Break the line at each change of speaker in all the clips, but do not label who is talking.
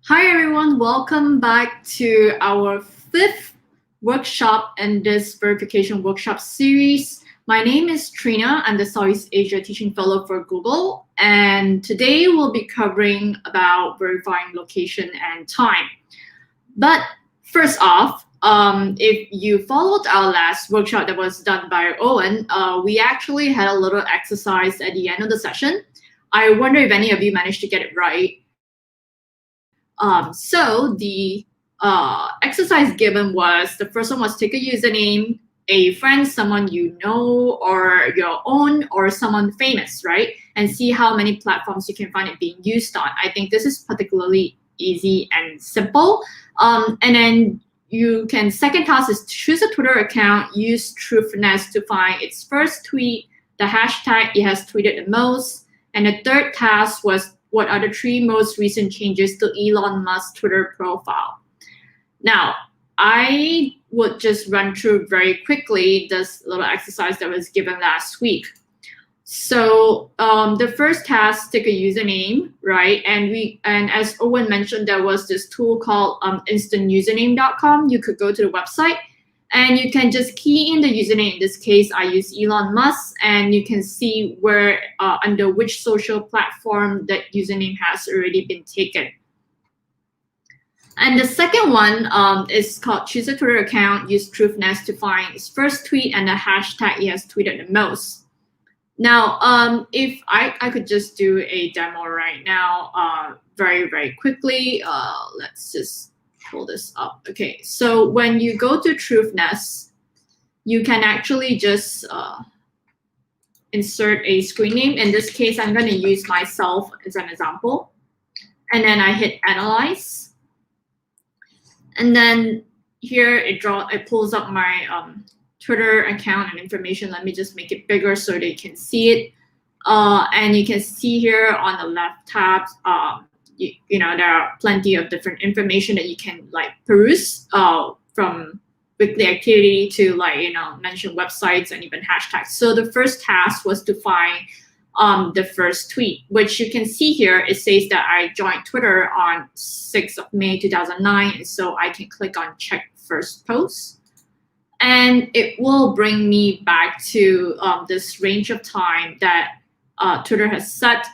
Hi everyone, welcome back to our fifth workshop in this verification workshop series. My name is Trina. I'm the Southeast Asia Teaching Fellow for Google, and today we'll be covering about verifying location and time. But first off, if you followed our last workshop that was done by Owen, we actually had a little exercise at the end of the session. I wonder if any of you managed to get it right. So the exercise given was, the first one was take a username, a friend, someone you know, or your own, or someone famous, right? And see how many platforms you can find it being used on. I think this is particularly easy and simple. And then second task is choose a Twitter account, use truthness to find its first tweet, the hashtag it has tweeted the most. And the third task was what are the 3 most recent changes to Elon Musk's Twitter profile. Now, I would just run through very quickly this little exercise that was given last week. So the first task, take a username, right? And as Owen mentioned, there was this tool called instantusername.com. You could go to the website and you can just key in the username. In this case, I use Elon Musk, and you can see where under which social platform that username has already been taken. And the second one is called choose a Twitter account, use truthness to find its first tweet and the hashtag he has tweeted the most. Now, if I could just do a demo right now very, very quickly. Let's just pull this up. Okay, so when you go to truthness, you can actually just insert a screen name. In this case, I'm going to use myself as an example. And then I hit analyze. And then here it pulls up my Twitter account and information. Let me just make it bigger so they can see it. And you can see here on the left tab, you know, there are plenty of different information that you can like peruse from weekly activity to mention websites and even hashtags. So the first task was to find the first tweet, which you can see here. It says that I joined Twitter on 6th of May 2009, and so I can click on check first post. And it will bring me back to this range of time that Twitter has set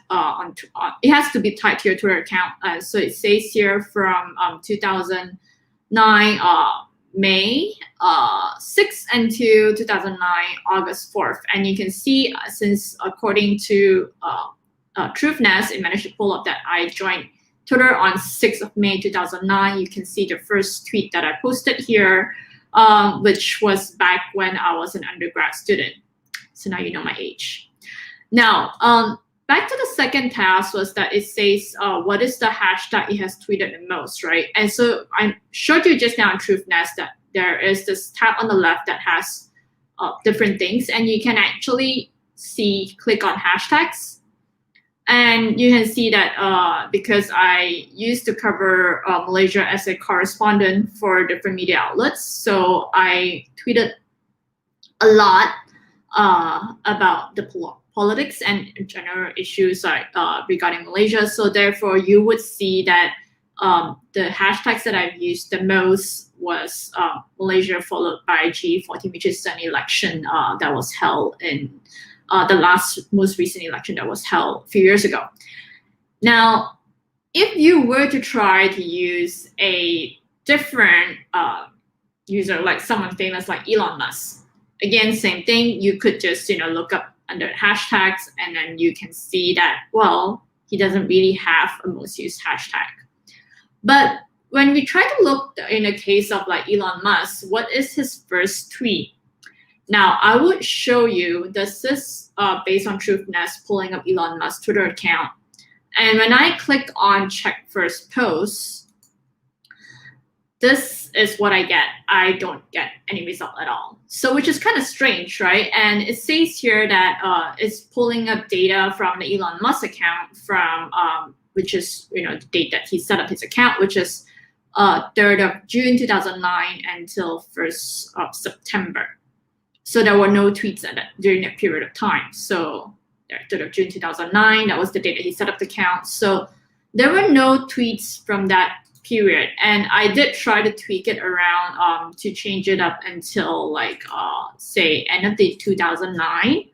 it has to be tied to your Twitter account. So it says here from 2009 May 6th until 2009 August 4th. And you can see since according to truthness, it managed to pull up that I joined Twitter on 6th of May 2009. You can see the first tweet that I posted here, which was back when I was an undergrad student. So now you know my age. Now, back to the second task was that it says, what is the hashtag it has tweeted the most, right? And so I showed you just now in truthness that there is this tab on the left that has different things, and you can actually click on hashtags. And you can see that because I used to cover Malaysia as a correspondent for different media outlets, so I tweeted a lot about the politics and general issues regarding Malaysia. So therefore, you would see that the hashtags that I've used the most was Malaysia, followed by G14, which is an election that was held in the most recent election that was held a few years ago. Now, if you were to try to use a different user, like someone famous like Elon Musk, again, same thing. You could just look up under hashtags, and then you can see that, well, he doesn't really have a most used hashtag. But when we try to look in a case of like Elon Musk, what is his first tweet? Now, I would show you, this is based on truthness, pulling up Elon Musk's Twitter account. And when I click on check first post, this is what I get. I don't get any result at all. So which is kind of strange, right? And it says here that it's pulling up data from the Elon Musk account from, which is, the date that he set up his account, which is 3rd of June 2009 until 1st of September. So there were no tweets during that period of time. So 3rd of June 2009, that was the date that he set up the account. So there were no tweets from that period, and I did try to tweak it around to change it up until like say end of the 2009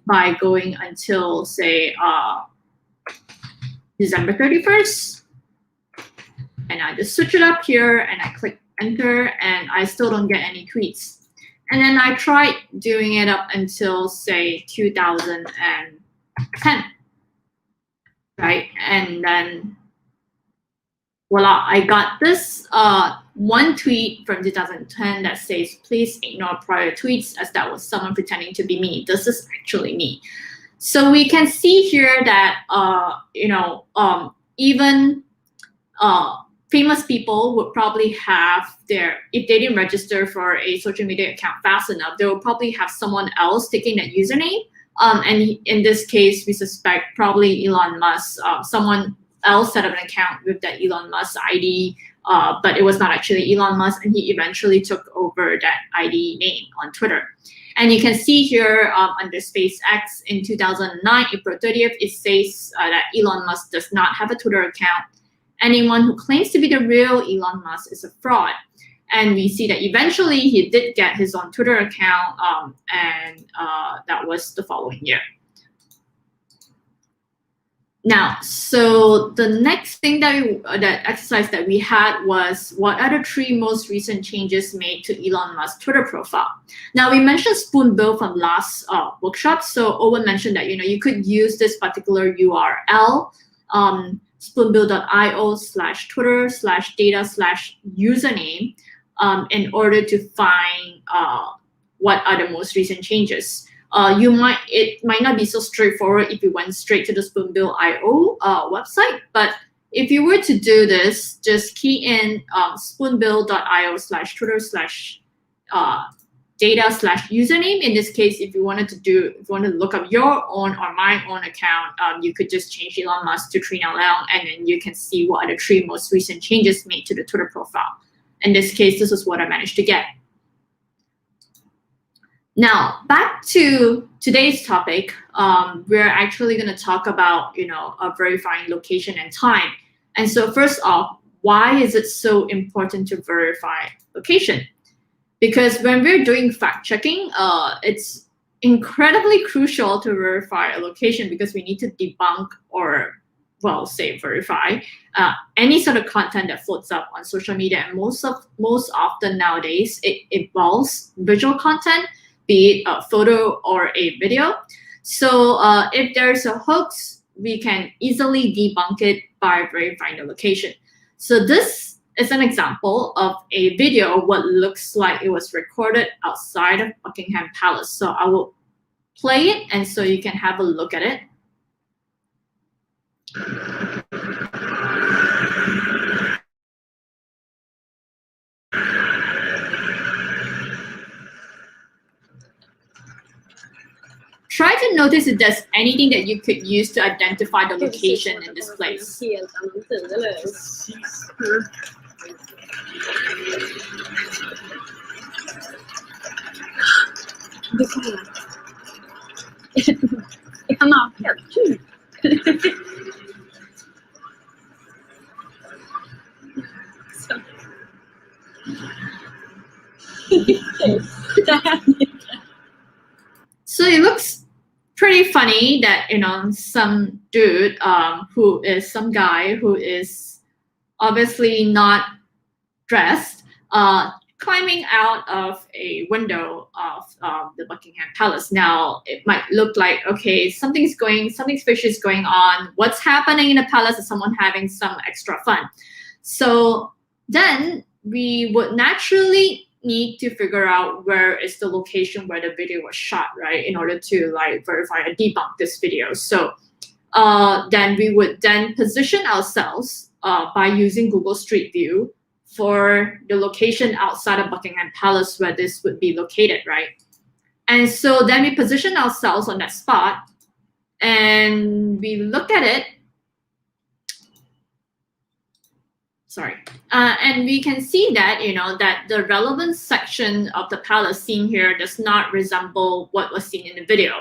by going until say December 31st, and I just switch it up here and I click enter, and I still don't get any tweets. And then I tried doing it up until say 2010, right? And then voila, I got this one tweet from 2010 that says, please ignore prior tweets as that was someone pretending to be me. This is actually me. So we can see here that, even famous people would probably have if they didn't register for a social media account fast enough, they will probably have someone else taking that username. And in this case, we suspect probably Elon Musk, someone else set up an account with that Elon Musk ID, but it was not actually Elon Musk, and he eventually took over that ID name on Twitter. And you can see here under SpaceX in 2009, April 30th, it says that Elon Musk does not have a Twitter account. Anyone who claims to be the real Elon Musk is a fraud. And we see that eventually he did get his own Twitter account, and that was the following year. Now, so the next thing that exercise that we had was, what are the 3 most recent changes made to Elon Musk's Twitter profile? Now, we mentioned Spoonbill from last workshop. So Owen mentioned that you could use this particular URL, spoonbill.io/Twitter/data/username in order to find what are the most recent changes. It might not be so straightforward if you went straight to the Spoonbill.io website, but if you were to do this, just key in spoonbill.io/Twitter/data/username. In this case, if you wanted to look up your own or my own account, you could just change Elon Musk to Trina Leung, and then you can see what are the 3 most recent changes made to the Twitter profile. In this case, this is what I managed to get. Now, back to today's topic, we're actually going to talk about, verifying location and time. And so first off, why is it so important to verify location? Because when we're doing fact checking, it's incredibly crucial to verify a location because we need to debunk or, verify any sort of content that floats up on social media. And most often nowadays, it involves visual content, be it a photo or a video. So if there's a hoax, we can easily debunk it by verifying the location. So this is an example of a video of what looks like it was recorded outside of Buckingham Palace. So I will play it, and so you can have a look at it. Try to notice if there's anything that you could use to identify the location in this place. So it looks pretty funny that some dude some guy who is obviously not dressed climbing out of a window of the Buckingham Palace. Now it might look like, okay, something fishy is going on. What's happening in the palace? Is someone having some extra fun? So then we would naturally need to figure out where is the location where the video was shot, right? In order to verify and debunk this video. So then we would position ourselves by using Google Street View for the location outside of Buckingham Palace where this would be located, right? And so then we position ourselves on that spot and we look at it. And we can see that, that the relevant section of the palace seen here does not resemble what was seen in the video.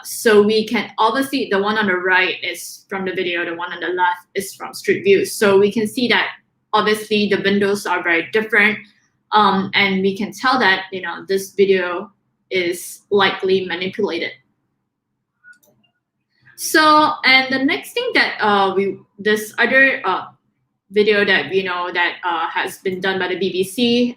So we can obviously, the one on the right is from the video, the one on the left is from Street View. So we can see that obviously the windows are very different, and we can tell that this video is likely manipulated. So, and the next thing that this other video that we know that has been done by the BBC.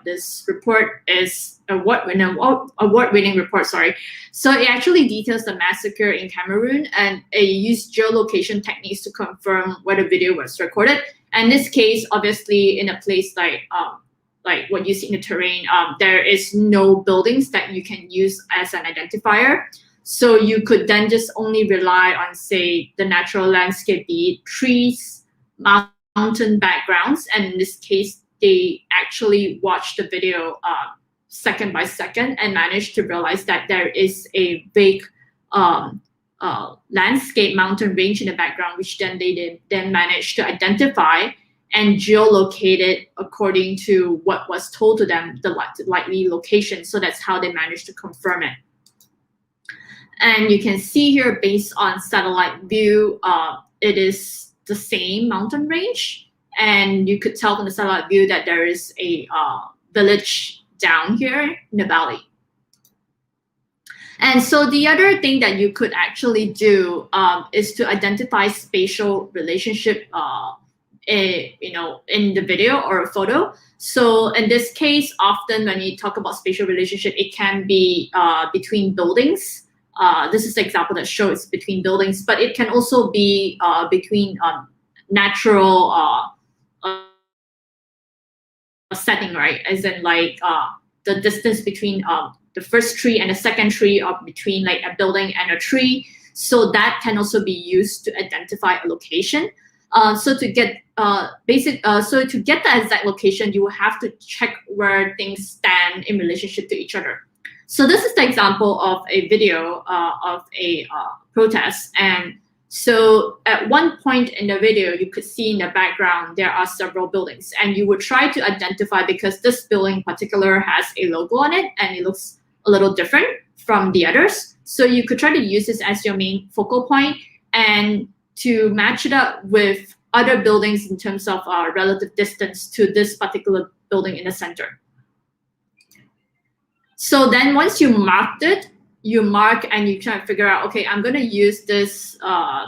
This report is award-winning report. Sorry, so it actually details the massacre in Cameroon, and it used geolocation techniques to confirm where the video was recorded. And in this case, obviously, in a place like what you see in the terrain, there is no buildings that you can use as an identifier. So you could then just only rely on, say, the natural landscape, be it trees, mountain backgrounds, and in this case, they actually watched the video second by second and managed to realize that there is a big landscape mountain range in the background, which then they then managed to identify and geolocate it according to what was told to them, the likely location. So that's how they managed to confirm it. And you can see here, based on satellite view, it is the same mountain range, and you could tell from the satellite view that there is a village down here in the valley. And so the other thing that you could actually do is to identify spatial relationship in the video or a photo. So in this case, often when you talk about spatial relationship, it can be between buildings. This is the example that shows between buildings, but it can also be between natural setting, right? As in like the distance between the first tree and the second tree, or between like a building and a tree. So that can also be used to identify a location. So to get the exact location, you will have to check where things stand in relationship to each other. So this is the example of a video of a protest. And so at one point in the video, you could see in the background, there are several buildings, and you would try to identify, because this building in particular has a logo on it and it looks a little different from the others. So you could try to use this as your main focal point and to match it up with other buildings in terms of relative distance to this particular building in the center. So then once you marked it, you mark and you try to figure out, okay, I'm going to use this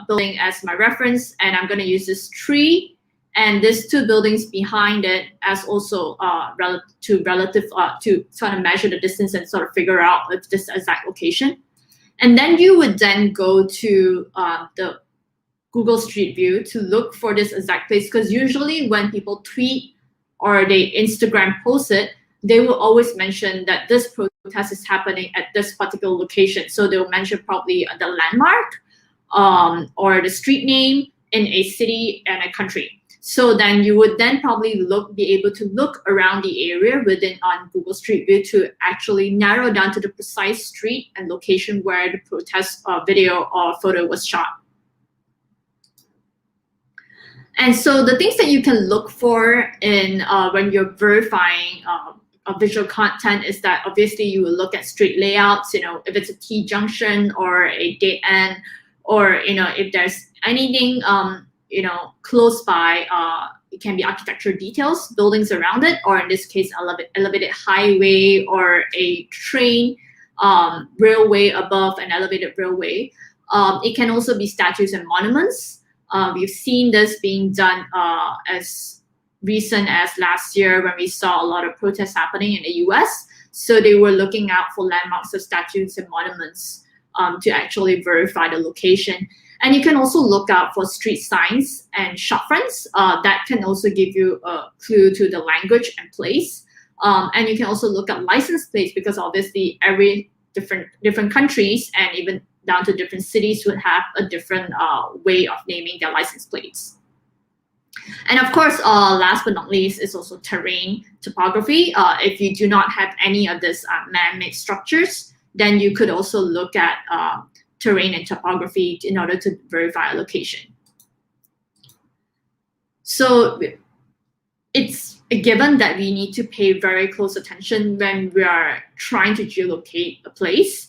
building as my reference, and I'm going to use this tree and these two buildings behind it as also relative to sort of measure the distance and sort of figure out if this exact location. And then you would then go to the Google Street View to look for this exact place, because usually when people tweet or they Instagram post it, they will always mention that this protest is happening at this particular location. So they'll mention probably the landmark or the street name in a city and a country. So then you would then probably be able to look around the area on Google Street View to actually narrow down to the precise street and location where the protest video or photo was shot. And so the things that you can look for in when you're verifying visual content is that obviously you will look at street layouts, if it's a T-junction or a dead end, or if there's anything close by. It can be architectural details, buildings around it, or in this case, elevated highway or a train, railway above an elevated railway. It can also be statues and monuments. We've seen this being done as recent as last year when we saw a lot of protests happening in the US. So they were looking out for landmarks of statues and monuments to actually verify the location. And you can also look out for street signs and shopfronts. That can also give you a clue to the language and place. And you can also look at license plates, because obviously every different countries and even down to different cities would have a different way of naming their license plates. And of course, last but not least, is also terrain topography. If you do not have any of these man-made structures, then you could also look at terrain and topography in order to verify a location. So it's a given that we need to pay very close attention when we are trying to geolocate a place.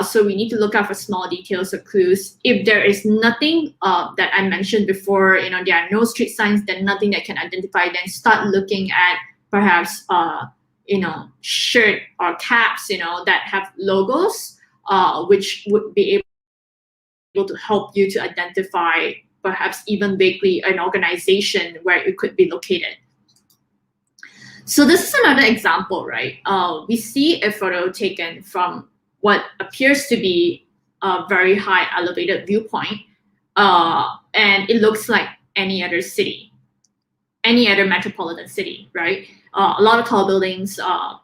So we need to look out for small details or clues. If there is nothing that I mentioned before, there are no street signs, then nothing that can identify, then start looking at perhaps, shirt or caps, that have logos, which would be able to help you to identify perhaps even vaguely an organization where it could be located. So this is another example, right? We see a photo taken from what appears to be a very high elevated viewpoint, and it looks like any other city, any other metropolitan city, right? A lot of tall buildings,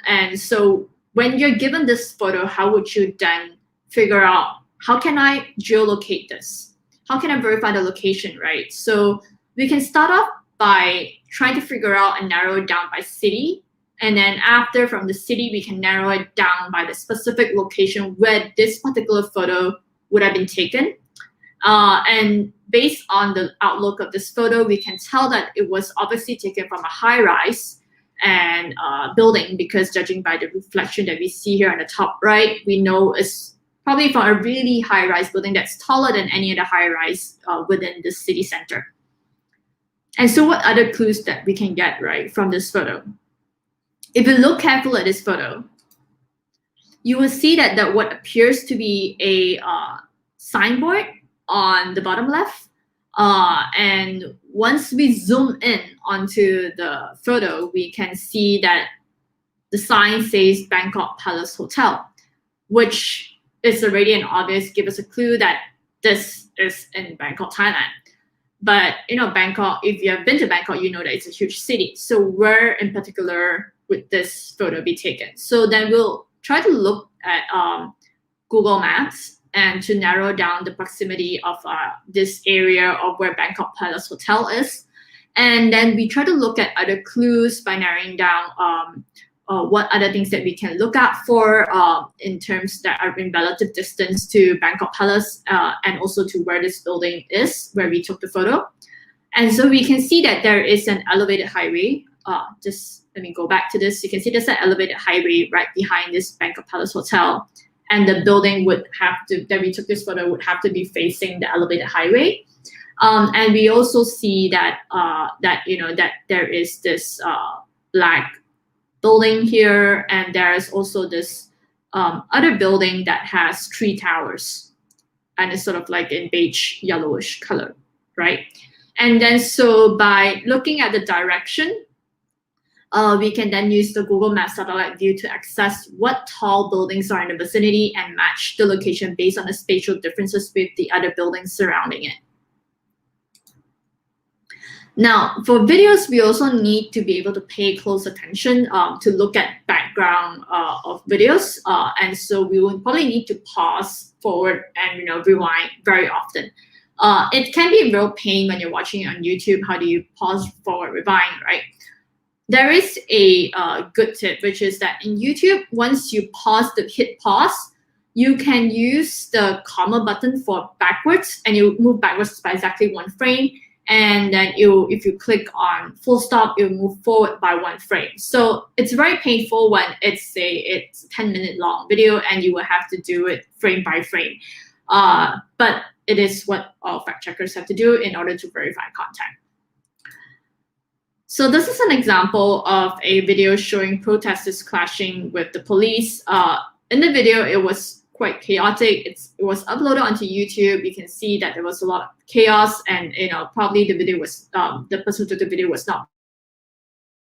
and so when you're given this photo, how would you then figure out, how can I geolocate this? How can I verify the location, right? So we can start off by trying to figure out and narrow it down by city. And then after, from the city, we can narrow it down by the specific location where this particular photo would have been taken. And based on the outlook of this photo, we can tell that it was obviously taken from a high-rise and building, because judging by the reflection that we see here on the top right, we know it's probably from a really high-rise building that's taller than any other high-rise within the city center. And so what other clues that we can get, right, from this photo? If you look carefully at this photo, you will see that what appears to be a signboard on the bottom left. And once we zoom in onto the photo, we can see that the sign says Bangkok Palace Hotel, which is already an obvious, give us a clue that this is in Bangkok, Thailand. But Bangkok, if you have been to Bangkok, you know that it's a huge city. So where in particular would this photo be taken? So then we'll try to look at Google Maps and to narrow down the proximity of this area of where Bangkok Palace Hotel is. And then we try to look at other clues by narrowing down what other things that we can look out for in terms that are in relative distance to Bangkok Palace and also to where this building is, where we took the photo. And so we can see that there is an elevated highway. Just let me go back to this. You can see there's an elevated highway right behind this Bangkok Palace Hotel. And the building would have to, that we took this photo, would have to be facing the elevated highway. And we also see that that there is this black building here, and there is also this other building that has 3 towers, and it's sort of like in beige yellowish color, right? And then so by looking at the direction, we can then use the Google Maps satellite view to access what tall buildings are in the vicinity and match the location based on the spatial differences with the other buildings surrounding it. Now, for videos, we also need to be able to pay close attention to look at background of videos. And so we will probably need to pause, forward, and rewind very often. It can be a real pain when you're watching it on YouTube. How do you pause, forward, rewind, right? There is a good tip, which is that in YouTube, once you hit pause, you can use the comma button for backwards, and you move backwards by exactly 1 frame. And then if you click on full stop, it'll move forward by 1 frame. So it's very painful when it's a 10-minute long video and you will have to do it frame by frame. But it is what all fact checkers have to do in order to verify content. So this is an example of a video showing protesters clashing with the police. In the video, it was quite chaotic. It was uploaded onto YouTube. You can see that there was a lot of chaos, and probably the video was the person who took the video was not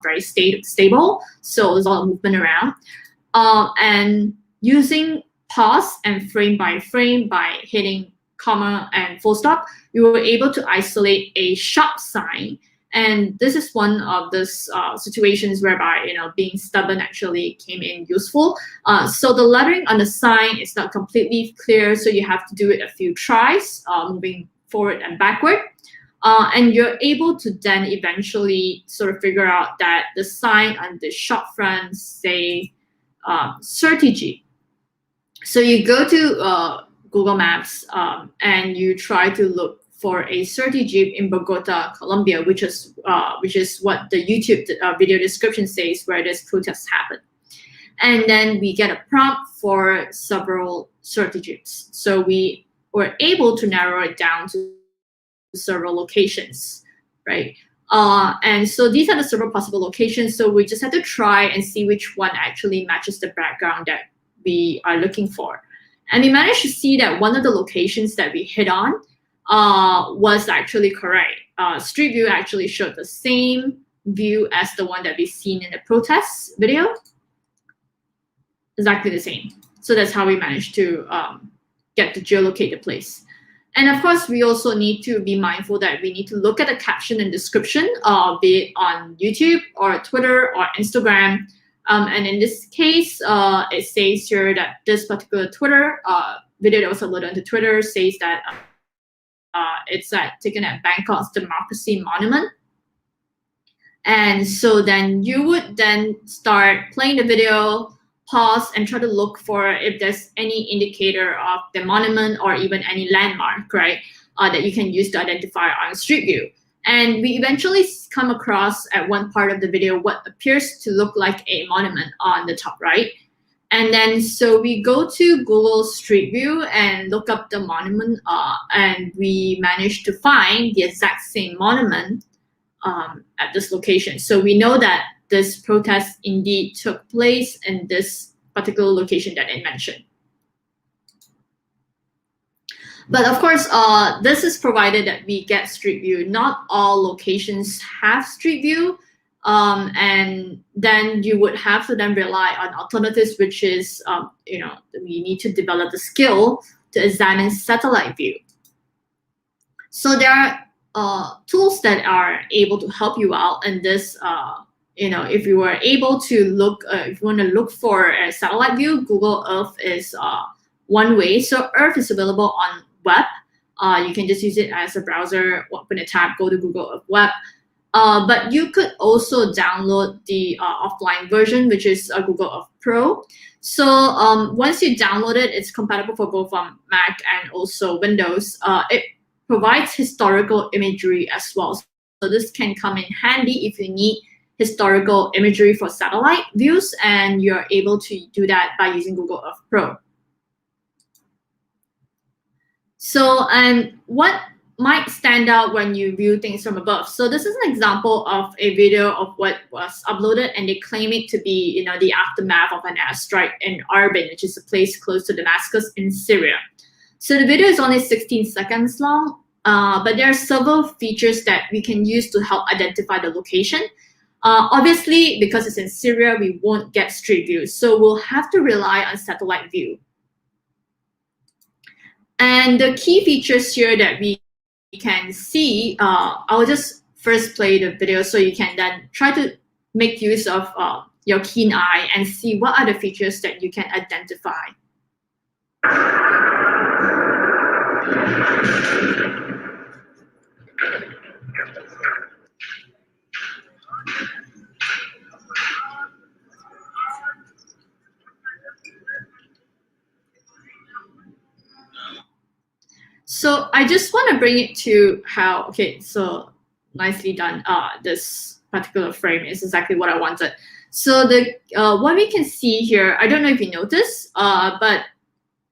very stable, so there's a lot of movement around. And using pause and frame by frame by hitting comma and full stop, we were able to isolate a shop sign. And this is one of those situations whereby being stubborn actually came in useful. So the lettering on the sign is not completely clear, so you have to do it a few tries, moving forward and backward. And you're able to then eventually sort of figure out that the sign on the shop front say Certigi. So you go to Google Maps and you try to look for a Certigi in Bogota, Colombia, which is what the YouTube video description says where this protest happened. And then we get a prompt for several certitudes. So we were able to narrow it down to several locations, right? And so these are the several possible locations. So we just have to try and see which one actually matches the background that we are looking for. And we managed to see that one of the locations that we hit on was actually correct. Street View actually showed the same view as the one that we've seen in the protest video. Exactly the same. So that's how we managed to get to geolocate the place. And of course, we also need to be mindful that we need to look at the caption and description, be it on YouTube or Twitter or Instagram. And in this case, it says here that this particular Twitter video that was uploaded onto Twitter says that it's taken at Bangkok's Democracy Monument. And so then you would then start playing the video, pause, and try to look for if there's any indicator of the monument or even any landmark, right, that you can use to identify on Street View. And we eventually come across at one part of the video what appears to look like a monument on the top right. And then so we go to Google Street View and look up the monument, and we managed to find the exact same monument at this location. So we know that this protest indeed took place in this particular location that I mentioned. But of course, this is provided that we get Street View. Not all locations have Street View. And then you would have to then rely on alternatives, which is, we need to develop the skill to examine satellite view. So there are tools that are able to help you out in this. If you were able to look, if you want to look for a satellite view, Google Earth is one way. So Earth is available on web. You can just use it as a browser, open a tab, go to Google Earth web. But you could also download the offline version, which is Google Earth Pro. So once you download it, it's compatible for both Mac and also Windows. It provides historical imagery as well. So this can come in handy if you need historical imagery for satellite views, and you're able to do that by using Google Earth Pro. So, and what might stand out when you view things from above. So this is an example of a video of what was uploaded, and they claim it to be, the aftermath of an airstrike in Arbil, which is a place close to Damascus in Syria. So the video is only 16 seconds long, but there are several features that we can use to help identify the location. Obviously, because it's in Syria, we won't get street view, so we'll have to rely on satellite view. And the key features here that we can see, I'll just first play the video so you can then try to make use of your keen eye and see what are the features that you can identify. So I just want to bring it to how, okay, so nicely done. This particular frame is exactly what I wanted. So the what we can see here, I don't know if you notice, but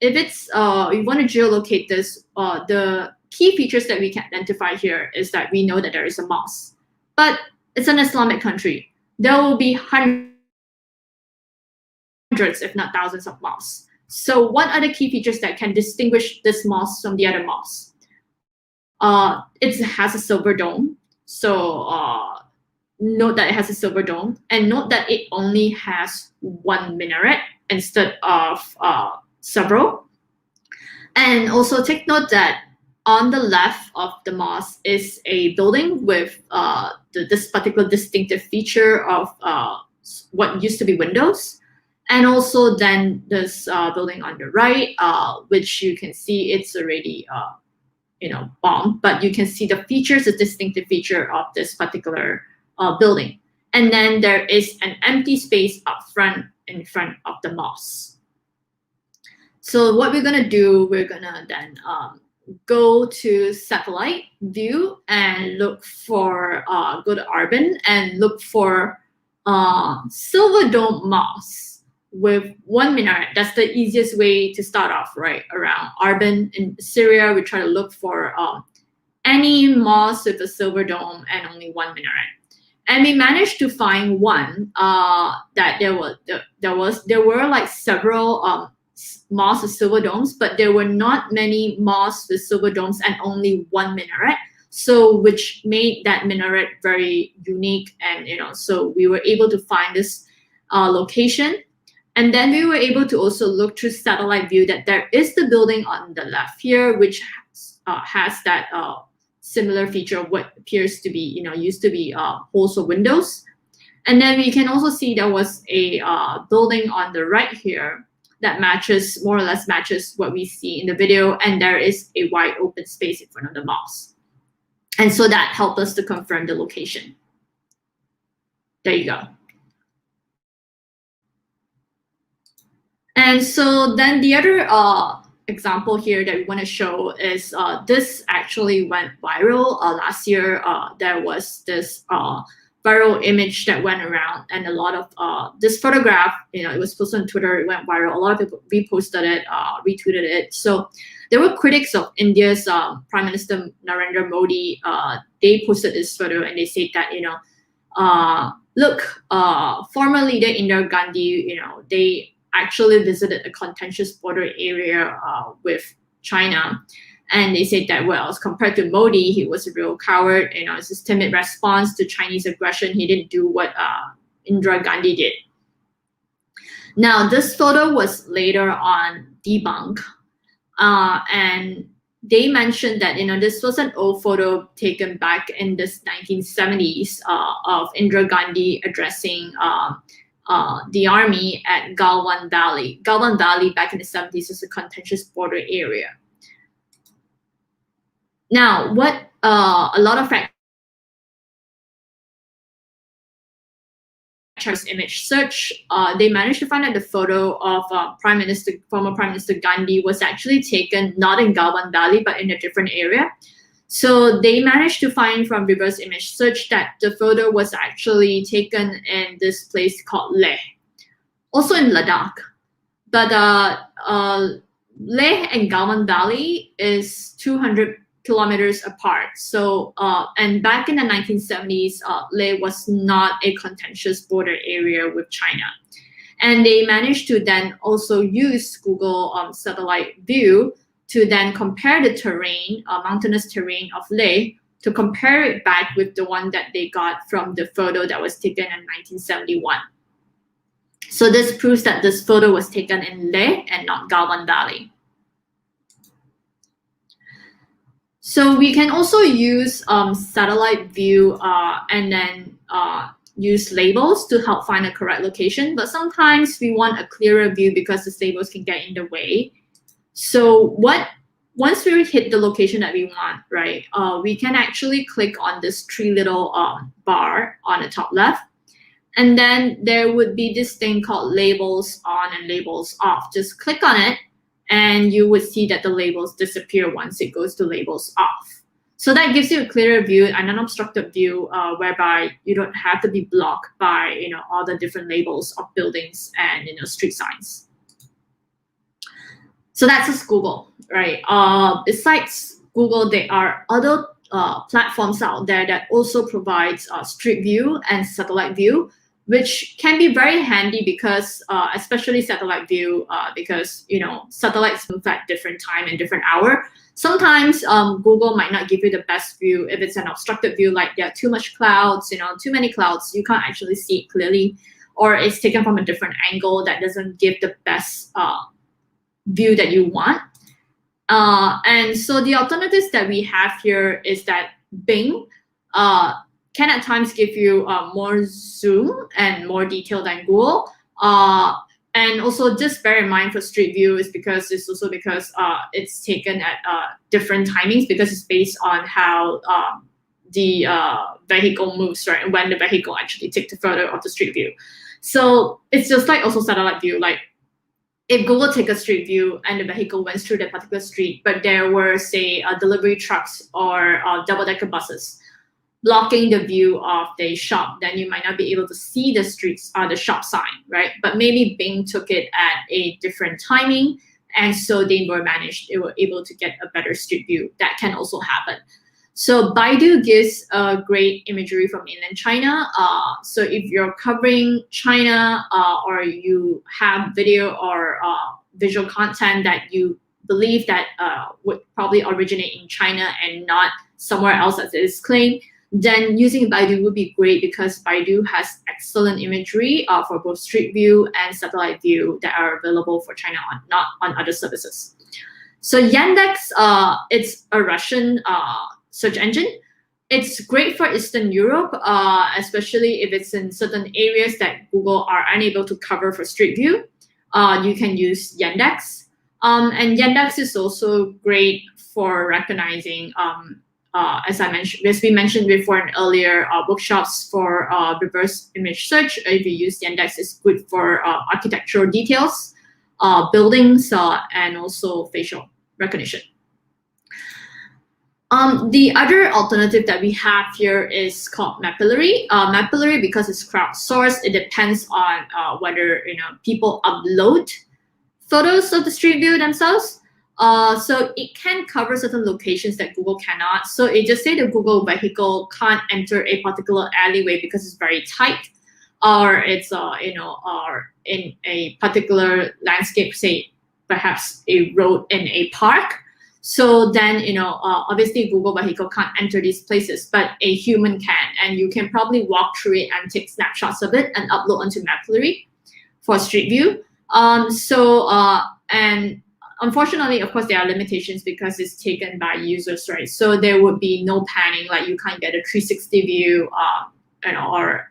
if it's, you want to geolocate this, the key features that we can identify here is that we know that there is a mosque, but it's an Islamic country. There will be hundreds, if not thousands of mosques. So what are the key features that can distinguish this mosque from the other mosques? It has a silver dome. So note that it has a silver dome, and note that it only has one minaret instead of several. And also take note that on the left of the mosque is a building with this particular distinctive feature of what used to be windows. And also then this building on the right, which you can see it's already, bombed, but you can see the features, the distinctive feature of this particular building. And then there is an empty space up front in front of the mosque. So what we're gonna do, we're gonna then go to satellite view and look for, go to Arbil and look for Silver Dome Mosque. with one minaret. That's the easiest way to start off, right? Around Arban in Syria, we try to look for any mosque with a silver dome and only one minaret. And we managed to find one that there were like several mosques with silver domes, but there were not many mosques with silver domes and only one minaret. So which made that minaret very unique, and so we were able to find this location. And then we were able to also look through satellite view that there is the building on the left here, which has that similar feature of what appears to be, used to be holes or windows. And then we can also see there was a building on the right here that more or less matches what we see in the video. And there is a wide open space in front of the mosque. And so that helped us to confirm the location. There you go. And so then the other example here that we want to show is this actually went viral last year. There was this viral image that went around, and a lot of this photograph, it was posted on Twitter, it went viral. A lot of people reposted it, retweeted it. So there were critics of India's Prime Minister Narendra Modi. They posted this photo and they said that, look, former leader Indira Gandhi, they actually visited a contentious border area with China. And they said that, well, as compared to Modi, he was a real coward. It's his timid response to Chinese aggression. He didn't do what Indira Gandhi did. Now, this photo was later on debunked. And they mentioned that, this was an old photo taken back in the 1970s of Indira Gandhi addressing the army at Galwan Valley. Galwan Valley back in the 70s was a contentious border area. Now, what a lot of image search, they managed to find that the photo of former Prime Minister Gandhi was actually taken not in Galwan Valley, but in a different area. So they managed to find from reverse image search that the photo was actually taken in this place called Leh, also in Ladakh. But Leh and Galwan Valley is 200 kilometers apart. So, and back in the 1970s, Leh was not a contentious border area with China. And they managed to then also use Google satellite view to then compare the terrain, mountainous terrain of Leh, to compare it back with the one that they got from the photo that was taken in 1971. So this proves that this photo was taken in Leh and not Galwan Valley. So we can also use satellite view and then use labels to help find the correct location. But sometimes we want a clearer view because the labels can get in the way. So once we hit the location that we want, right, we can actually click on this three little bar on the top left. And then there would be this thing called labels on and labels off. Just click on it and you would see that the labels disappear once it goes to labels off. So that gives you a clearer view, an unobstructed view, whereby you don't have to be blocked by all the different labels of buildings and street signs. So that's just Google, right? Besides Google, there are other platforms out there that also provides street view and satellite view, which can be very handy because, especially satellite view, because satellites move at different time and different hour. Sometimes Google might not give you the best view if it's an obstructed view, like there are too much clouds, too many clouds, you can't actually see it clearly, or it's taken from a different angle that doesn't give the best view that you want. And so the alternatives that we have here is that Bing can at times give you more zoom and more detail than Google. And also just bear in mind for Street View is because it's taken at different timings because it's based on how the vehicle moves, right? And when the vehicle actually takes the photo of the Street View. So it's just like also satellite view, like if Google take a street view and the vehicle went through that particular street, but there were, say, delivery trucks or double-decker buses, blocking the view of the shop, then you might not be able to see the streets or the shop sign, right? But maybe Bing took it at a different timing, and so they were able to get a better street view. That can also happen. So Baidu gives a great imagery from mainland China. So if you're covering China or you have video or visual content that you believe that would probably originate in China and not somewhere else as it is claimed, then using Baidu would be great because Baidu has excellent imagery for both street view and satellite view that are available for China, not on other services. So Yandex, it's a Russian search engine. It's great for Eastern Europe, especially if it's in certain areas that Google are unable to cover for street view. You can use Yandex. And Yandex is also great for recognizing, as we mentioned before in earlier workshops for reverse image search. If you use Yandex, it's good for architectural details, buildings, and also facial recognition. The other alternative that we have here is called Mapillary. Mapillary, because it's crowdsourced, it depends on whether people upload photos of the street view themselves. So it can cover certain locations that Google cannot. So it just say the Google vehicle can't enter a particular alleyway because it's very tight, or it's or in a particular landscape, say perhaps a road in a park. So then, obviously Google vehicle can't enter these places, but a human can, and you can probably walk through it and take snapshots of it and upload onto Mapillary for street view. And unfortunately, of course, there are limitations because it's taken by users, right? So there would be no panning, like you can't get a 360 view, or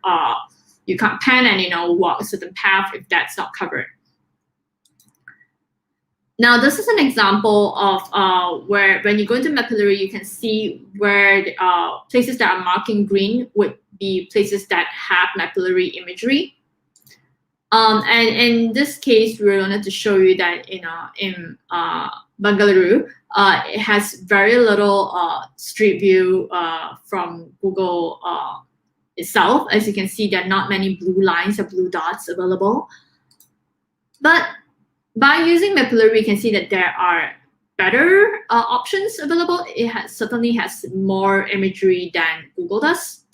you can't pan and walk a certain path if that's not covered. Now, this is an example of where when you go into Mapillary, you can see where places that are marking green would be places that have Mapillary imagery. And in this case, we wanted to show you that in Bengaluru, it has very little street view from Google itself. As you can see, there are not many blue lines or blue dots available. But by using Mapillary, we can see that there are better options available. It certainly has more imagery than Google does.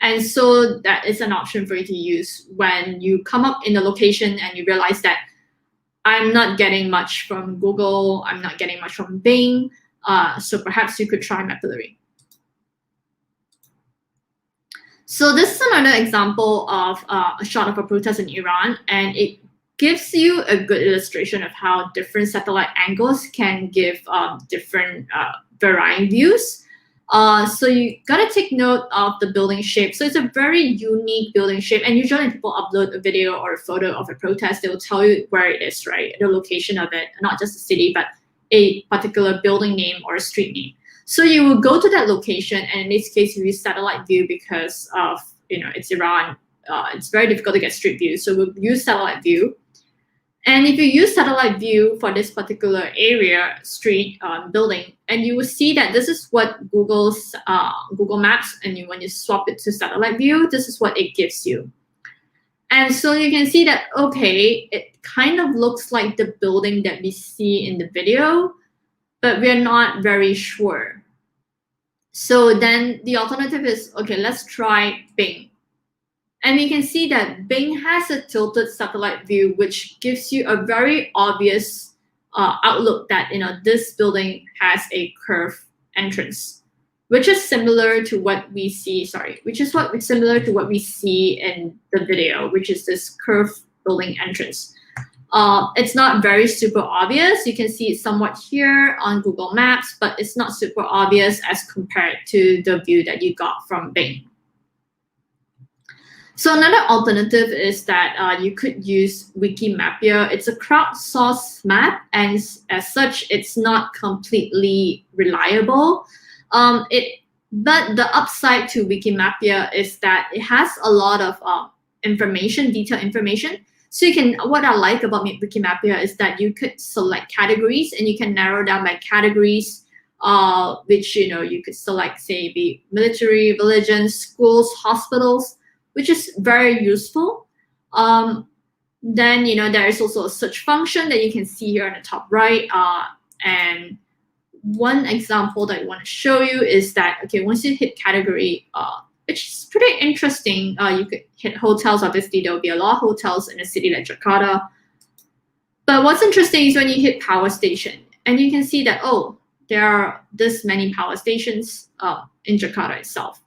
And so that is an option for you to use when you come up in a location and you realize that I'm not getting much from Google, I'm not getting much from Bing, so perhaps you could try Mapillary. So this is another example of a shot of a protest in Iran, and it gives you a good illustration of how different satellite angles can give different varying views. So you gotta take note of the building shape. So it's a very unique building shape, and usually when people upload a video or a photo of a protest, they will tell you where it is, right? The location of it, not just the city, but a particular building name or a street name. So you will go to that location, and in this case, you use satellite view because of it's Iran. It's very difficult to get street view, so we'll use satellite view. And if you use satellite view for this particular area, street, building, and you will see that this is what Google Maps, and when you swap it to satellite view, this is what it gives you. And so you can see that, okay, it kind of looks like the building that we see in the video, but we're not very sure. So then the alternative is, okay, let's try Bing. And we can see that Bing has a tilted satellite view, which gives you a very obvious outlook that this building has a curved entrance, which is similar to what we see. Similar to what we see in the video, which is this curved building entrance. It's not very super obvious. You can see it somewhat here on Google Maps, but it's not super obvious as compared to the view that you got from Bing. So another alternative is that you could use Wikimapia. It's a crowdsourced map, and as such, it's not completely reliable. But the upside to Wikimapia is that it has a lot of detailed information. So what I like about Wikimapia is that you could select categories, and you can narrow down by categories which you could select, say, be military, religions, schools, hospitals, which is very useful. Then there is also a search function that you can see here on the top right. And one example that I want to show you is that, okay, once you hit category, which is pretty interesting, you could hit hotels. Obviously, there will be a lot of hotels in a city like Jakarta. But what's interesting is when you hit power station, and you can see that, oh, there are this many power stations in Jakarta itself.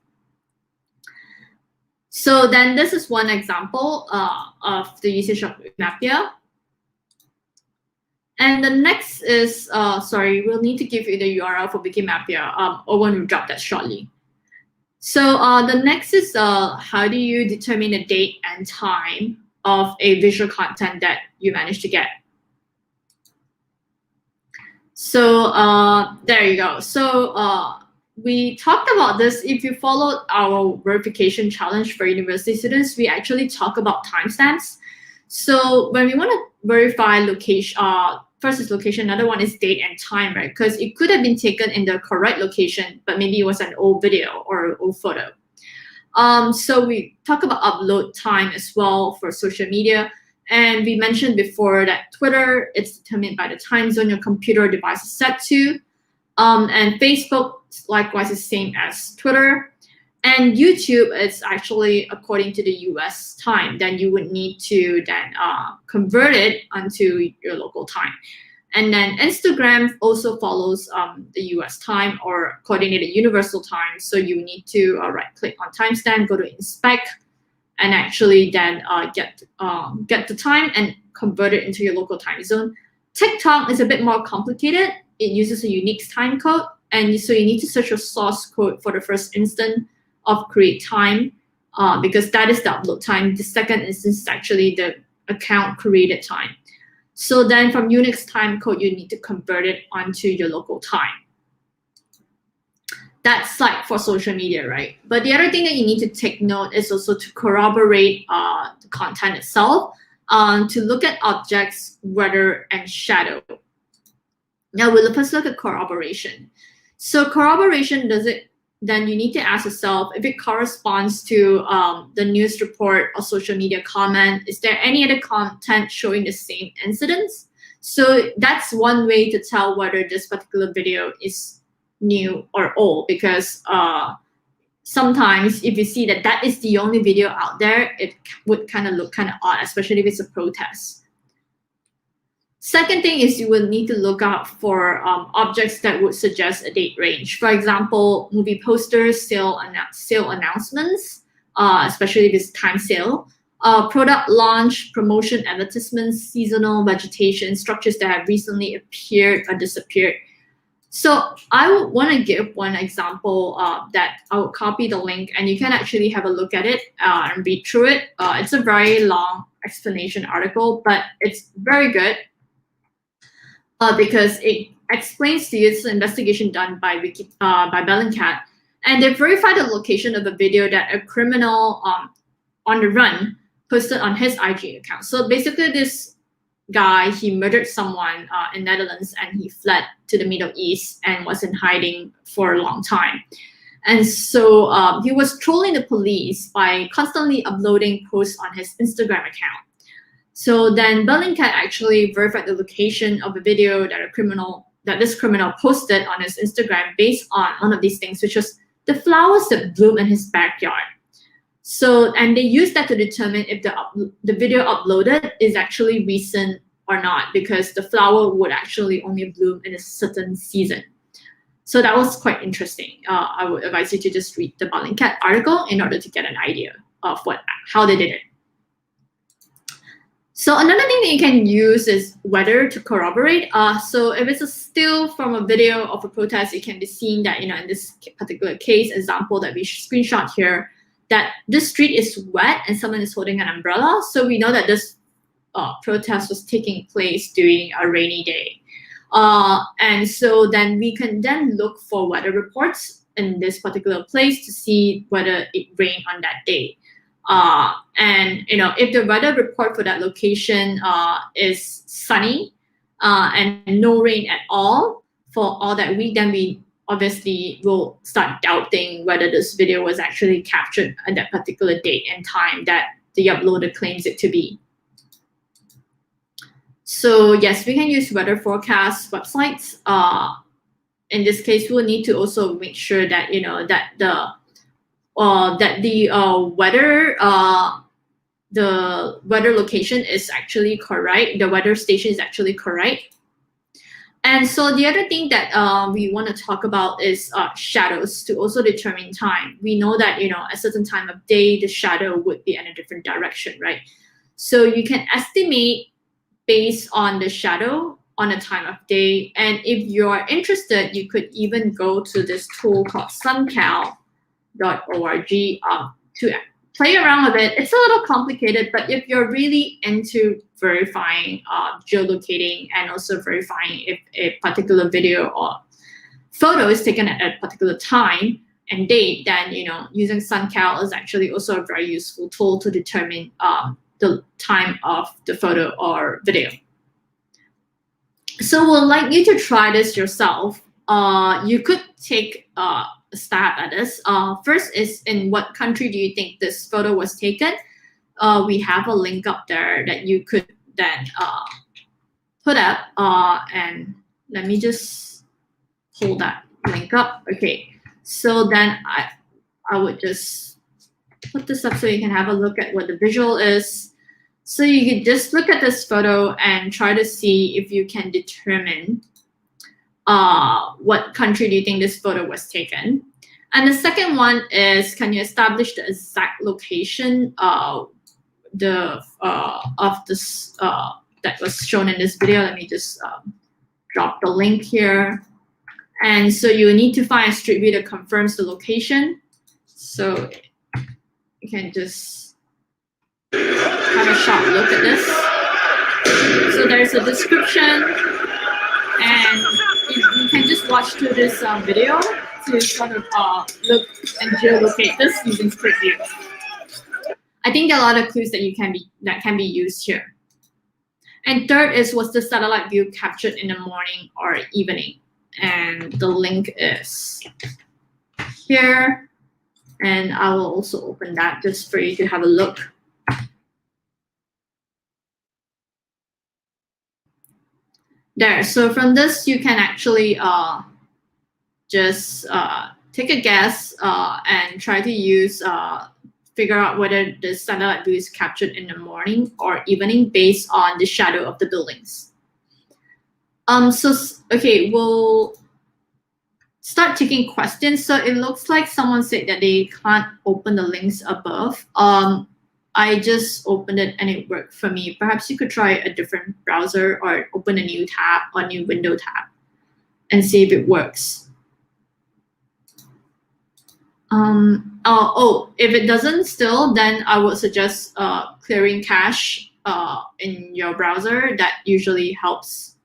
So then this is one example of the usage of Wikimapia. And the next is, sorry, we'll need to give you the URL for Wikimapia. Owen will drop that shortly. So the next is how do you determine the date and time of a visual content that you managed to get? So there you go. So we talked about this. If you followed our verification challenge for university students, we actually talk about timestamps. So when we want to verify location, first is location, another one is date and time, right? Because it could have been taken in the correct location, but maybe it was an old video or an old photo. So we talk about upload time as well for social media. And we mentioned before that Twitter, it's determined by the time zone your computer or device is set to. And Facebook, likewise, is same as Twitter. And YouTube is actually according to the US time. Then you would need to then convert it onto your local time. And then Instagram also follows the US time or coordinated universal time. So you need to right-click on timestamp, go to inspect, and actually then get the time and convert it into your local time zone. TikTok is a bit more complicated. It uses a unique time code. And so you need to search your source code for the first instance of create time because that is the upload time. The second instance is actually the account created time. So then from Unix time code, you need to convert it onto your local time. That's like for social media, right? But the other thing that you need to take note is also to corroborate the content itself, to look at objects, weather, and shadow. Now we'll first look at corroboration. So corroboration, then you need to ask yourself if it corresponds to the news report or social media comment. Is there any other content showing the same incidents? So that's one way to tell whether this particular video is new or old, because sometimes if you see that that is the only video out there, it would kind of look kind of odd, especially if it's a protest. Second thing is you will need to look out for objects that would suggest a date range. For example, movie posters, sale announcements, especially if it's time sale, product launch, promotion advertisements, seasonal vegetation, structures that have recently appeared or disappeared. So I would want to give one example that I will copy the link and you can actually have a look at it and read through it. It's a very long explanation article, but it's very good because it explains to you it's an investigation done by Bellingcat, and they verified the location of the video that a criminal on the run posted on his IG account. So basically this guy, he murdered someone in Netherlands and he fled to the Middle East and was in hiding for a long time. And so he was trolling the police by constantly uploading posts on his Instagram account. So then Bellingcat actually verified the location of a video that this criminal posted on his Instagram based on one of these things, which was the flowers that bloom in his backyard. So, and they use that to determine if the video uploaded is actually recent or not, because the flower would actually only bloom in a certain season. So that was quite interesting. I would advise you to just read the Bellingcat article in order to get an idea of how they did it. So another thing that you can use is weather to corroborate. So if it's a still from a video of a protest, it can be seen that in this particular case example that we screenshot here, that this street is wet and someone is holding an umbrella. So we know that this protest was taking place during a rainy day. And so then we can then look for weather reports in this particular place to see whether it rained on that day. And if the weather report for that location is sunny and no rain at all for all that week, then we obviously will start doubting whether this video was actually captured at that particular date and time that the uploader claims it to be. So yes, we can use weather forecast websites. In this case, we'll need to also make sure that that the weather location is actually correct. The weather station is actually correct. And so the other thing that we want to talk about is shadows to also determine time. We know that at a certain time of day, the shadow would be in a different direction, right? So you can estimate based on the shadow on a time of day. And if you're interested, you could even go to this tool called suncal.org to play around with it. It's a little complicated, but if you're really into verifying geolocating and also verifying if a particular video or photo is taken at a particular time and date, then using SunCal is actually also a very useful tool to determine the time of the photo or video. So we'd like you to try this yourself. You could take a stab at this. First is, in what country do you think this photo was taken? We have a link up there that you could then put up. And let me just hold that link up. Okay, so then I would just put this up so you can have a look at what the visual is. So you could just look at this photo and try to see if you can determine what country do you think this photo was taken. And the second one is, can you establish the exact location of this that was shown in this video? Let me just drop the link here. And so you need to find a street view that confirms the location. So you can just have a short look at this. So there's a description, and you can just watch through this video to sort of look and geolocate this using Street View. I think there are a lot of clues that can be used here. And third is, was the satellite view captured in the morning or evening? And the link is here, and I will also open that just for you to have a look. There, so from this, you can actually just take a guess and try to figure out whether the satellite view is captured in the morning or evening based on the shadow of the buildings. Okay, we'll start taking questions. So it looks like someone said that they can't open the links above. I just opened it and it worked for me. Perhaps you could try a different browser or open a new tab or new window tab and see if it works. If it doesn't still, then I would suggest clearing cache in your browser. That usually helps.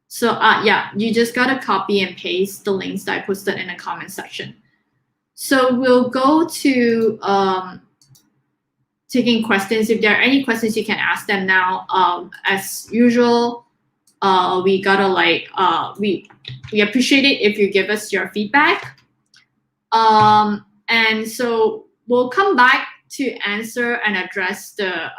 So yeah, you just gotta copy and paste the links that I posted in the comment section. So we'll go to taking questions. If there are any questions, you can ask them now. As usual, we gotta we appreciate it if you give us your feedback. And so we'll come back to answer and address the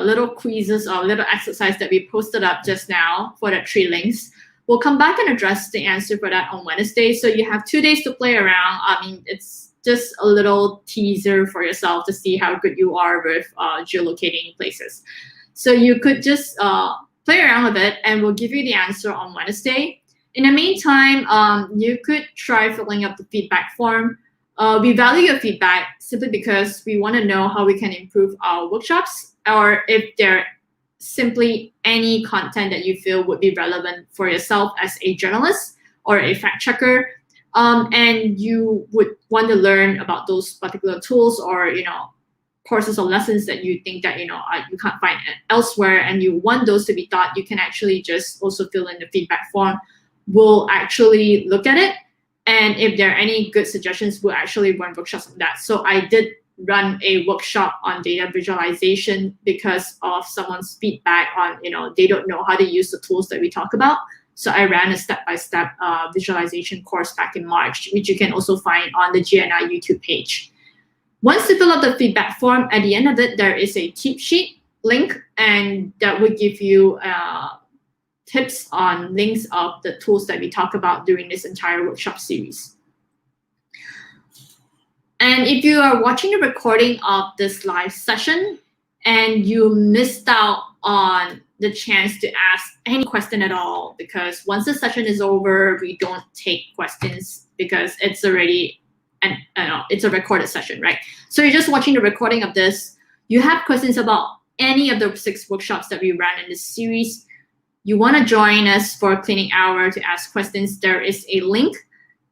little quizzes or little exercise that we posted up just now for the 3 links. We'll come back and address the answer for that on Wednesday. So you have 2 days to play around. I mean, it's just a little teaser for yourself to see how good you are with geolocating places. So you could just play around with it, and we'll give you the answer on Wednesday. In the meantime, you could try filling up the feedback form. We value your feedback simply because we want to know how we can improve our workshops, or if there simply any content that you feel would be relevant for yourself as a journalist or a fact checker, and you would want to learn about those particular tools or courses or lessons that you think that you can't find elsewhere, and you want those to be taught. You can actually just also fill in the feedback form. We'll actually look at it, and if there are any good suggestions, we'll actually run workshops on that. So I did run a workshop on data visualization because of someone's feedback on, they don't know how to use the tools that we talk about. So I ran a step-by-step visualization course back in March, which you can also find on the GNI YouTube page. Once you fill out the feedback form, at the end of it, there is a tip sheet link, and that would give you tips on links of the tools that we talk about during this entire workshop series. And if you are watching a recording of this live session and you missed out on the chance to ask any question at all, because once the session is over, we don't take questions because it's already it's a recorded session, right? So you're just watching the recording of this. You have questions about any of the 6 workshops that we ran in this series. You want to join us for cleaning hour to ask questions. There is a link.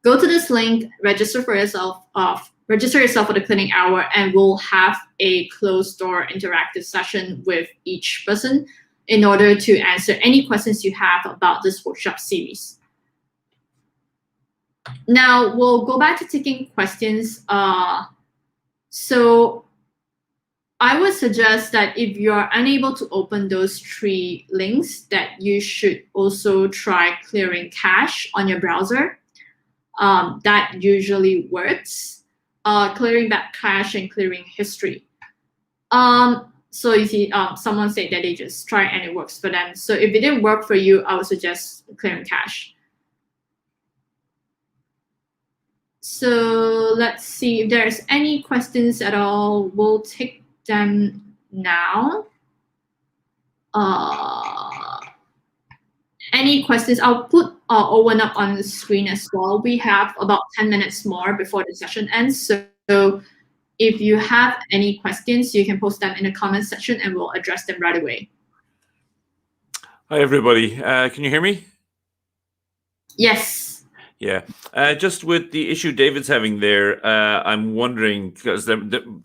Go to this link, register yourself for the cleaning hour, and we'll have a closed door interactive session with each person in order to answer any questions you have about this workshop series. Now we'll go back to taking questions. So I would suggest that if you are unable to open those 3 links, that you should also try clearing cache on your browser. That usually works. Clearing back cache and clearing history. So you see, someone said that they just try and it works for them. So if it didn't work for you, I would suggest clearing cache. So let's see if there's any questions at all. We'll take them now. Any questions? I'll put Owen up on the screen as well. We have about 10 minutes more before the session ends. So if you have any questions, you can post them in the comment section and we'll address them right away.
Hi, everybody. Can you hear me?
Yes.
Yeah. Just with the issue David's having there, I'm wondering,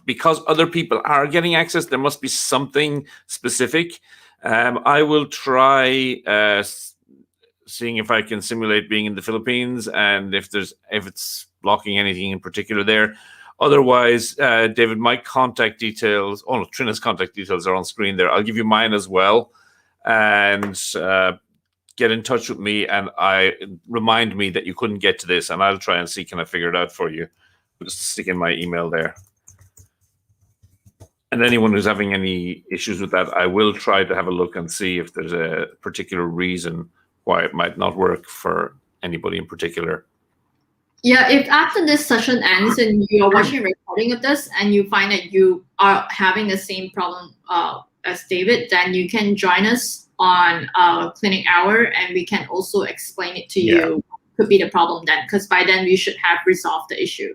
because other people are getting access, there must be something specific. I will try seeing if I can simulate being in the Philippines and if it's blocking anything in particular there. Otherwise, David, my contact details, Trina's contact details are on screen there. I'll give you mine as well, and get in touch with me and remind me that you couldn't get to this, and I'll try and see, can I figure it out for you. I'll just stick in my email there. And anyone who's having any issues with that, I will try to have a look and see if there's a particular reason why it might not work for anybody in particular.
Yeah, if after this session ends and you are watching a recording of this and you find that you are having the same problem as David, then you can join us on cleaning hour and we can also explain it to you what could be the problem then, because by then we should have resolved the issue.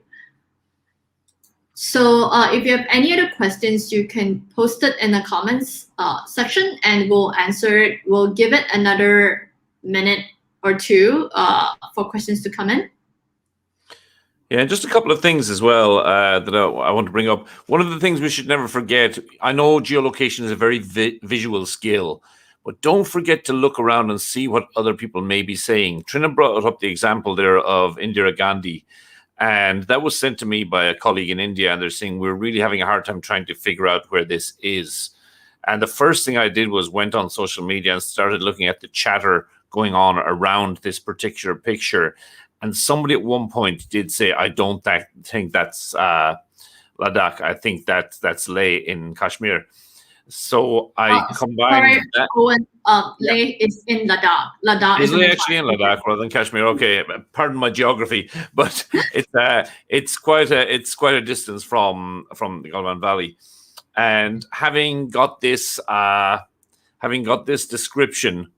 So if you have any other questions, you can post it in the comments section and we'll answer it. We'll give it another minute or two for questions to come in.
Yeah, and just a couple of things as well that I want to bring up. One of the things we should never forget, I know geolocation is a very visual skill, but don't forget to look around and see what other people may be saying. Trina brought up the example there of Indira Gandhi, and that was sent to me by a colleague in India, and they're saying we're really having a hard time trying to figure out where this is. And the first thing I did was went on social media and started looking at the chatter going on around this particular picture. And somebody at one point did say, I don't think that's Ladakh. I think that's Leh in Kashmir. So I combined that.
Owen, Leh is in Ladakh. Ladakh
is Leh actually in Ladakh rather than Kashmir? Okay, pardon my geography, but it's quite a distance from the Galwan Valley. And having got this description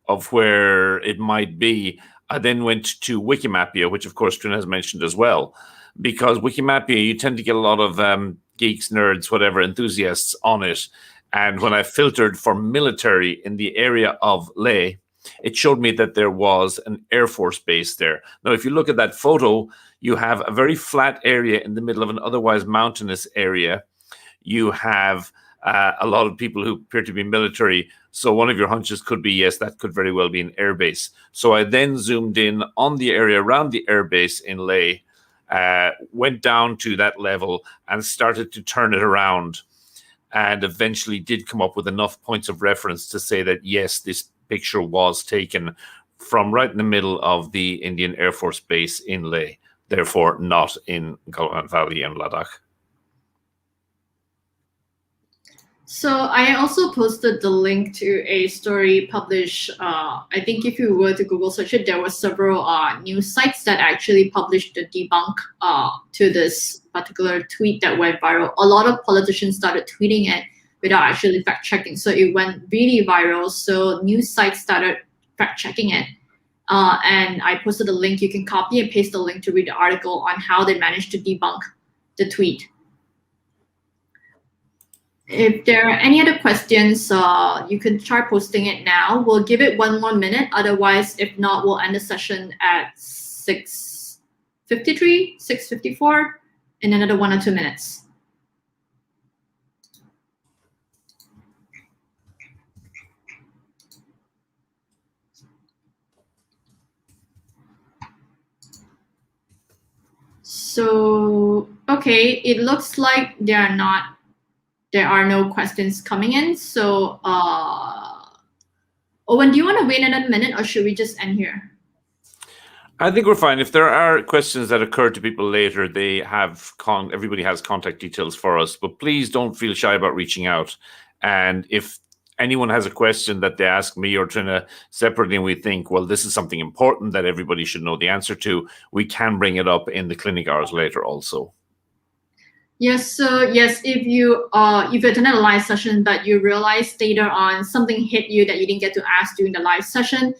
of where it might be, I then went to Wikimapia, which of course Trina has mentioned as well, because Wikimapia, you tend to get a lot of geeks, nerds, whatever, enthusiasts on it. And when I filtered for military in the area of Leh, it showed me that there was an Air Force base there. Now, if you look at that photo, you have a very flat area in the middle of an otherwise mountainous area. You have a lot of people who appear to be military. So one of your hunches could be, yes, that could very well be an airbase. So I then zoomed in on the area around the airbase in Leh went down to that level and started to turn it around, and eventually did come up with enough points of reference to say that, yes, this picture was taken from right in the middle of the Indian Air Force Base in Leh, therefore not in Golgan Valley and Ladakh.
So I also posted the link to a story published. I think if you were to Google search it, there were several news sites that actually published the debunk to this particular tweet that went viral. A lot of politicians started tweeting it without actually fact checking, so it went really viral. So news sites started fact checking it, and I posted the link. You can copy and paste the link to read the article on how they managed to debunk the tweet. If there are any other questions, you can try posting it now. We'll give it 1 more minute. Otherwise, if not, we'll end the session at 6:53, 6:54, in another 1 or 2 minutes. So, okay, it looks like there are no questions coming in. So, Owen, do you want to wait another minute, or should we just end here?
I think we're fine. If there are questions that occur to people later, they have everybody has contact details for us. But please don't feel shy about reaching out. And if anyone has a question that they ask me or Trina separately, and we think, well, this is something important that everybody should know the answer to, we can bring it up in the clinic hours later also.
Yes, so yes, if you attended a live session but you realize later on something hit you that you didn't get to ask during the live session,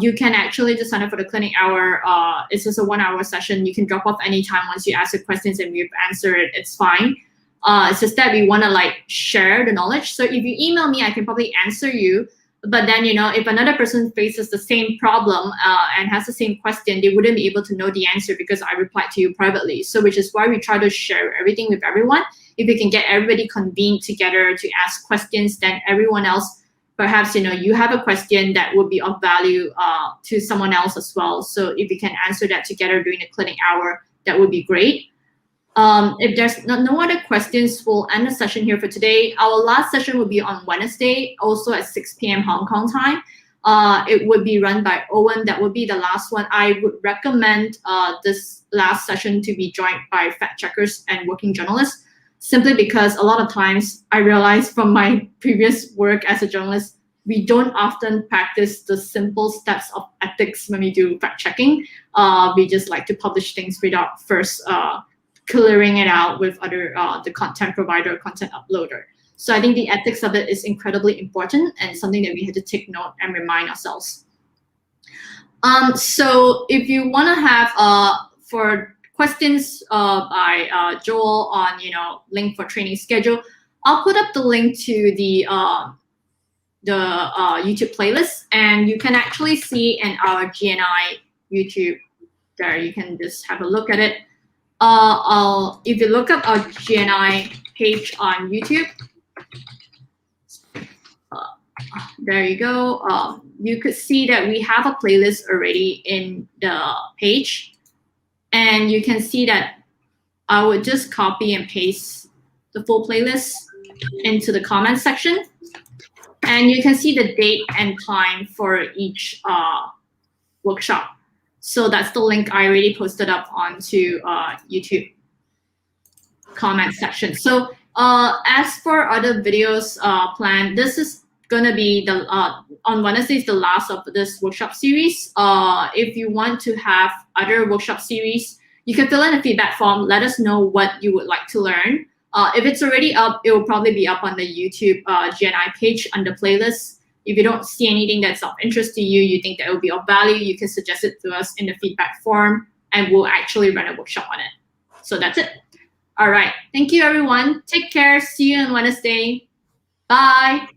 you can actually just sign up for the clinic hour. It's just a 1 hour session. You can drop off anytime once you ask the questions and we've answered it. It's fine. It's just that we want to like share the knowledge. So if you email me, I can probably answer you. But then, if another person faces the same problem and has the same question, they wouldn't be able to know the answer because I replied to you privately. So which is why we try to share everything with everyone. If we can get everybody convened together to ask questions, then everyone else, perhaps, you have a question that would be of value to someone else as well. So if we can answer that together during the clinic hour, that would be great. If there's no other questions, we'll end the session here for today. Our last session will be on Wednesday, also at 6 p.m. Hong Kong time. It would be run by Owen. That would be the last one. I would recommend this last session to be joined by fact checkers and working journalists, simply because a lot of times I realize from my previous work as a journalist, we don't often practice the simple steps of ethics when we do fact checking. We just like to publish things without first clearing it out with the content provider, content uploader. So I think the ethics of it is incredibly important and something that we have to take note and remind ourselves. So if you want to have for questions by Joel on link for training schedule, I'll put up the link to the YouTube playlist, and you can actually see in our GNI YouTube there. You can just have a look at it. If you look up our GNI page on YouTube, there you go. You could see that we have a playlist already in the page, and you can see that I would just copy and paste the full playlist into the comment section, and you can see the date and time for each workshop. So that's the link I already posted up onto YouTube comment section. So as for other videos planned, this is gonna be the on Wednesday is the last of this workshop series. If you want to have other workshop series, you can fill in a feedback form. Let us know what you would like to learn. If it's already up, it will probably be up on the YouTube GNI page under playlist. If you don't see anything that's of interest to you, you think that it will be of value, you can suggest it to us in the feedback form, and we'll actually run a workshop on it. So that's it. All right. Thank you, everyone. Take care. See you on Wednesday. Bye.